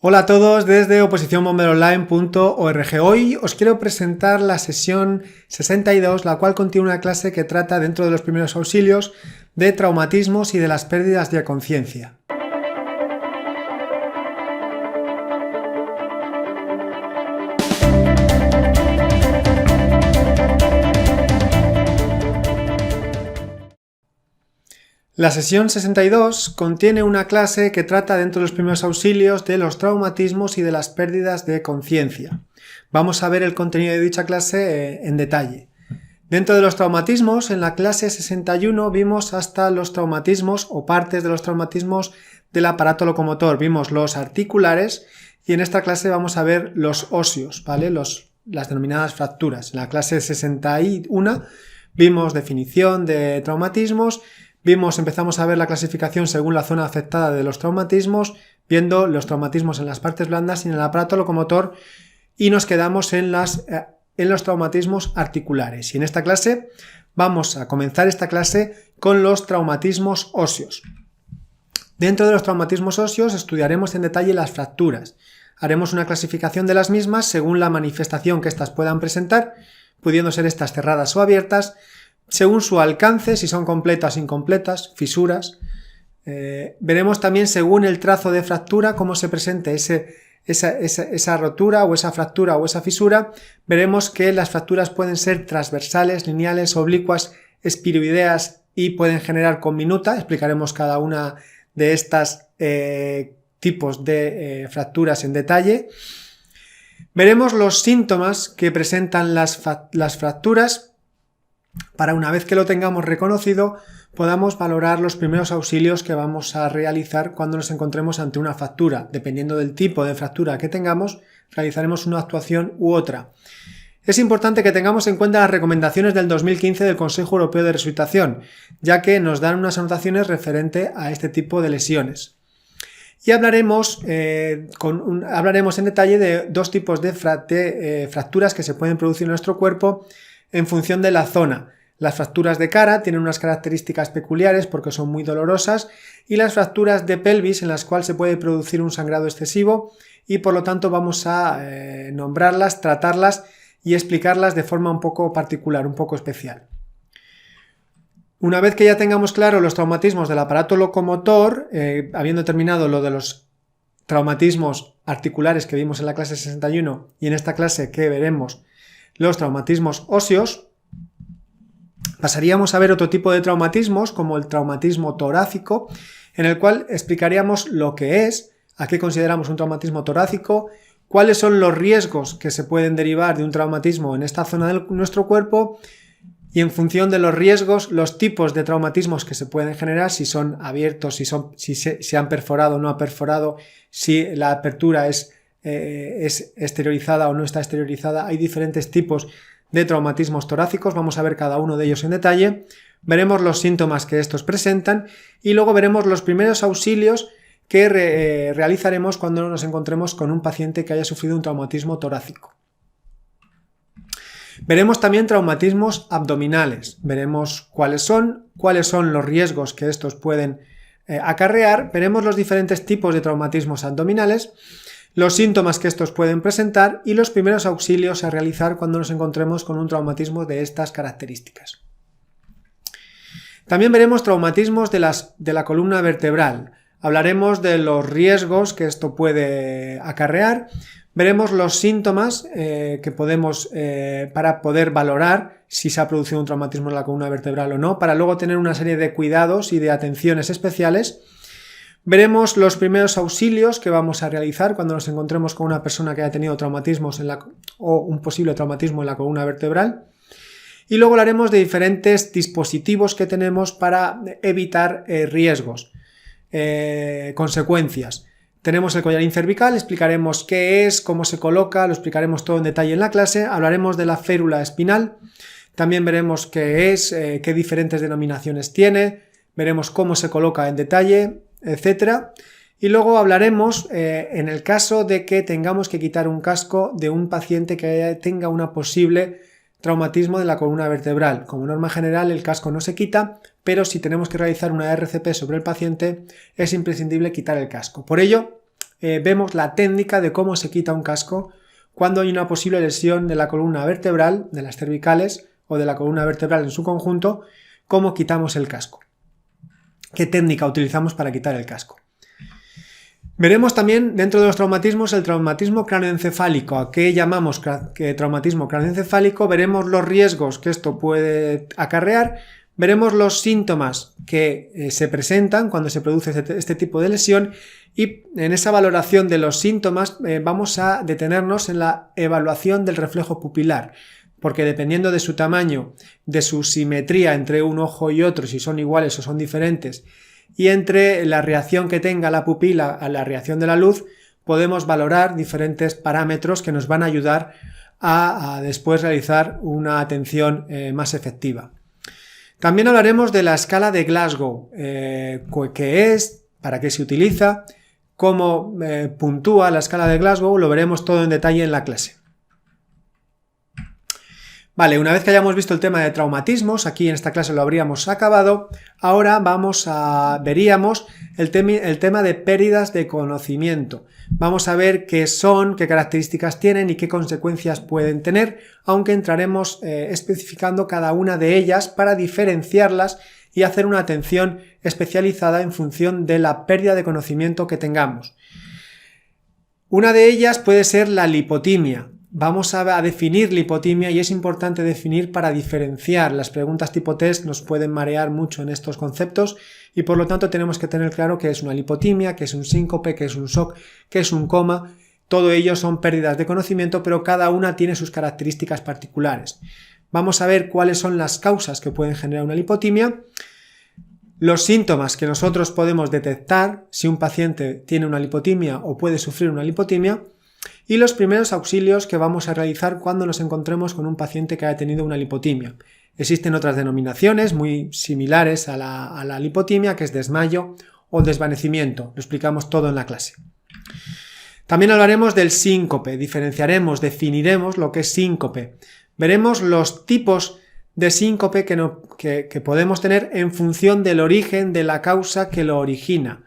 Hola a todos desde oposicionbomberonline.org. Hoy os quiero presentar la sesión 62, la cual contiene una clase que trata dentro de los primeros auxilios de traumatismos y de las pérdidas de conciencia. La sesión 62 contiene una clase que trata dentro de los primeros auxilios de los traumatismos y de las pérdidas de conciencia. Vamos a ver el contenido de dicha clase en detalle. Dentro de los traumatismos, en la clase 61 vimos hasta los traumatismos o partes de los traumatismos del aparato locomotor. Vimos los articulares y en esta clase vamos a ver los óseos, ¿vale? Las denominadas fracturas. En la clase 61 vimos definición de traumatismos. Empezamos a ver la clasificación según la zona afectada de los traumatismos, viendo los traumatismos en las partes blandas y en el aparato locomotor, y nos quedamos en los traumatismos articulares. Y en esta clase vamos a comenzar esta clase con los traumatismos óseos. Dentro de los traumatismos óseos estudiaremos en detalle las fracturas. Haremos una clasificación de las mismas según la manifestación que éstas puedan presentar, pudiendo ser estas cerradas o abiertas, según su alcance, si son completas o incompletas, fisuras. Veremos también según el trazo de fractura cómo se presente esa rotura o esa fractura o esa fisura. Veremos que las fracturas pueden ser transversales, lineales, oblicuas, espiroideas y pueden generar conminuta. Explicaremos cada una de estas tipos de fracturas en detalle. Veremos los síntomas que presentan las fracturas, para una vez que lo tengamos reconocido podamos valorar los primeros auxilios que vamos a realizar cuando nos encontremos ante una fractura. Dependiendo del tipo de fractura que tengamos, realizaremos una actuación u otra. Es importante que tengamos en cuenta las recomendaciones del 2015 del Consejo Europeo de Resucitación, ya que nos dan unas anotaciones referente a este tipo de lesiones. Y hablaremos en detalle de dos tipos de fracturas que se pueden producir en nuestro cuerpo en función de la zona. Las fracturas de cara tienen unas características peculiares porque son muy dolorosas, y las fracturas de pelvis en las cuales se puede producir un sangrado excesivo, y por lo tanto vamos a nombrarlas, tratarlas y explicarlas de forma un poco particular, un poco especial. Una vez que ya tengamos claro los traumatismos del aparato locomotor, habiendo terminado lo de los traumatismos articulares que vimos en la clase 61 y en esta clase que veremos los traumatismos óseos, pasaríamos a ver otro tipo de traumatismos como el traumatismo torácico, en el cual explicaríamos lo que es, a qué consideramos un traumatismo torácico, cuáles son los riesgos que se pueden derivar de un traumatismo en esta zona de nuestro cuerpo, y en función de los riesgos, los tipos de traumatismos que se pueden generar, si son abiertos, si se han perforado o no ha perforado, si la apertura es exteriorizada o no está exteriorizada. Hay diferentes tipos de traumatismos torácicos, vamos a ver cada uno de ellos en detalle. Veremos los síntomas que estos presentan y luego veremos los primeros auxilios que realizaremos cuando nos encontremos con un paciente que haya sufrido un traumatismo torácico. Veremos también traumatismos abdominales, veremos cuáles son los riesgos que estos pueden acarrear, veremos los diferentes tipos de traumatismos abdominales, los síntomas que estos pueden presentar y los primeros auxilios a realizar cuando nos encontremos con un traumatismo de estas características. También veremos traumatismos de la columna vertebral. Hablaremos de los riesgos que esto puede acarrear. Veremos los síntomas que podemos para poder valorar si se ha producido un traumatismo en la columna vertebral o no, para luego tener una serie de cuidados y de atenciones especiales. Veremos los primeros auxilios que vamos a realizar cuando nos encontremos con una persona que haya tenido traumatismos o un posible traumatismo en la columna vertebral. Y luego hablaremos de diferentes dispositivos que tenemos para evitar riesgos, consecuencias. Tenemos el collarín cervical, explicaremos qué es, cómo se coloca, lo explicaremos todo en detalle en la clase. Hablaremos de la férula espinal, también veremos qué es, qué diferentes denominaciones tiene, veremos cómo se coloca en detalle, etcétera. Y luego hablaremos en el caso de que tengamos que quitar un casco de un paciente que tenga una posible traumatismo de la columna vertebral. Como norma general el casco no se quita, pero si tenemos que realizar una RCP sobre el paciente es imprescindible quitar el casco. Por ello vemos la técnica de cómo se quita un casco cuando hay una posible lesión de la columna vertebral, de las cervicales o de la columna vertebral en su conjunto, cómo quitamos el casco. ¿Qué técnica utilizamos para quitar el casco? Veremos también dentro de los traumatismos el traumatismo cráneoencefálico. ¿A qué llamamos traumatismo cráneoencefálico? Veremos los riesgos que esto puede acarrear, veremos los síntomas que se presentan cuando se produce este tipo de lesión y en esa valoración de los síntomas vamos a detenernos en la evaluación del reflejo pupilar, porque dependiendo de su tamaño, de su simetría entre un ojo y otro, si son iguales o son diferentes, y entre la reacción que tenga la pupila a la reacción de la luz, podemos valorar diferentes parámetros que nos van a ayudar a después realizar una atención más efectiva. También hablaremos de la escala de Glasgow, qué es, para qué se utiliza, cómo puntúa la escala de Glasgow, lo veremos todo en detalle en la clase. Vale, una vez que hayamos visto el tema de traumatismos, aquí en esta clase lo habríamos acabado, ahora veríamos el tema de pérdidas de conocimiento. Vamos a ver qué son, qué características tienen y qué consecuencias pueden tener, aunque entraremos especificando cada una de ellas para diferenciarlas y hacer una atención especializada en función de la pérdida de conocimiento que tengamos. Una de ellas puede ser la lipotimia. Vamos a definir lipotimia y es importante definir para diferenciar. Las preguntas tipo test nos pueden marear mucho en estos conceptos y por lo tanto tenemos que tener claro qué es una lipotimia, qué es un síncope, qué es un shock, qué es un coma. Todo ello son pérdidas de conocimiento, pero cada una tiene sus características particulares. Vamos a ver cuáles son las causas que pueden generar una lipotimia, los síntomas que nosotros podemos detectar si un paciente tiene una lipotimia o puede sufrir una lipotimia, y los primeros auxilios que vamos a realizar cuando nos encontremos con un paciente que haya tenido una lipotimia. Existen otras denominaciones muy similares a la lipotimia, que es desmayo o desvanecimiento. Lo explicamos todo en la clase. También hablaremos del síncope, definiremos lo que es síncope. Veremos los tipos de síncope que podemos tener en función del origen de la causa que lo origina.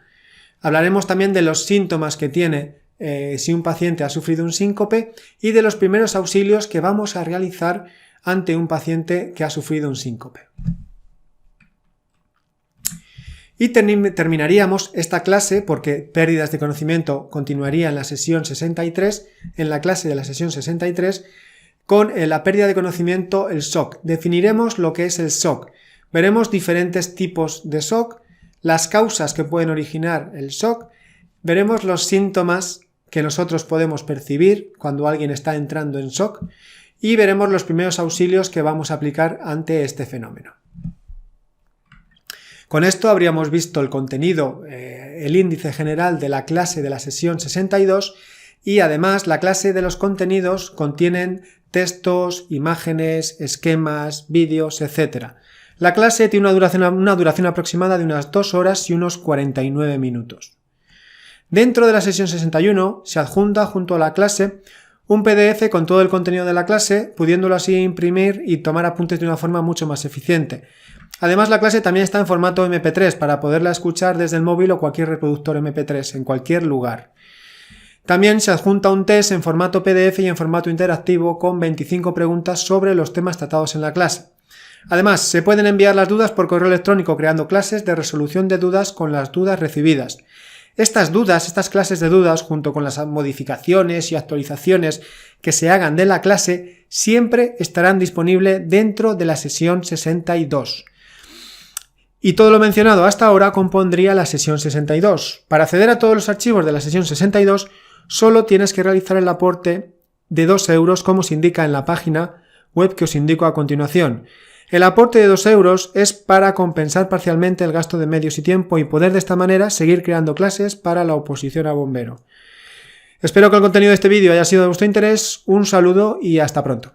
Hablaremos también de los síntomas que tiene si un paciente ha sufrido un síncope y de los primeros auxilios que vamos a realizar ante un paciente que ha sufrido un síncope. Y terminaríamos esta clase, porque pérdidas de conocimiento continuaría en la sesión 63, en la clase de la sesión 63, con la pérdida de conocimiento, el shock. Definiremos lo que es el shock. Veremos diferentes tipos de shock, las causas que pueden originar el shock, veremos los síntomas que nosotros podemos percibir cuando alguien está entrando en shock y veremos los primeros auxilios que vamos a aplicar ante este fenómeno. Con esto habríamos visto el contenido, el índice general de la clase de la sesión 62 y además la clase de los contenidos contienen textos, imágenes, esquemas, vídeos, etc. La clase tiene una duración aproximada de unas 2 horas y unos 49 minutos. Dentro de la sesión 61 se adjunta junto a la clase un PDF con todo el contenido de la clase, pudiéndolo así imprimir y tomar apuntes de una forma mucho más eficiente. Además, la clase también está en formato MP3 para poderla escuchar desde el móvil o cualquier reproductor MP3 en cualquier lugar. También se adjunta un test en formato PDF y en formato interactivo con 25 preguntas sobre los temas tratados en la clase. Además, se pueden enviar las dudas por correo electrónico creando clases de resolución de dudas con las dudas recibidas. Estas clases de dudas, junto con las modificaciones y actualizaciones que se hagan de la clase, siempre estarán disponibles dentro de la sesión 62. Y todo lo mencionado hasta ahora compondría la sesión 62. Para acceder a todos los archivos de la sesión 62, solo tienes que realizar el aporte de 2 euros, como se indica en la página web que os indico a continuación. El aporte de 2 euros es para compensar parcialmente el gasto de medios y tiempo y poder de esta manera seguir creando clases para la oposición a bombero. Espero que el contenido de este vídeo haya sido de vuestro interés. Un saludo y hasta pronto.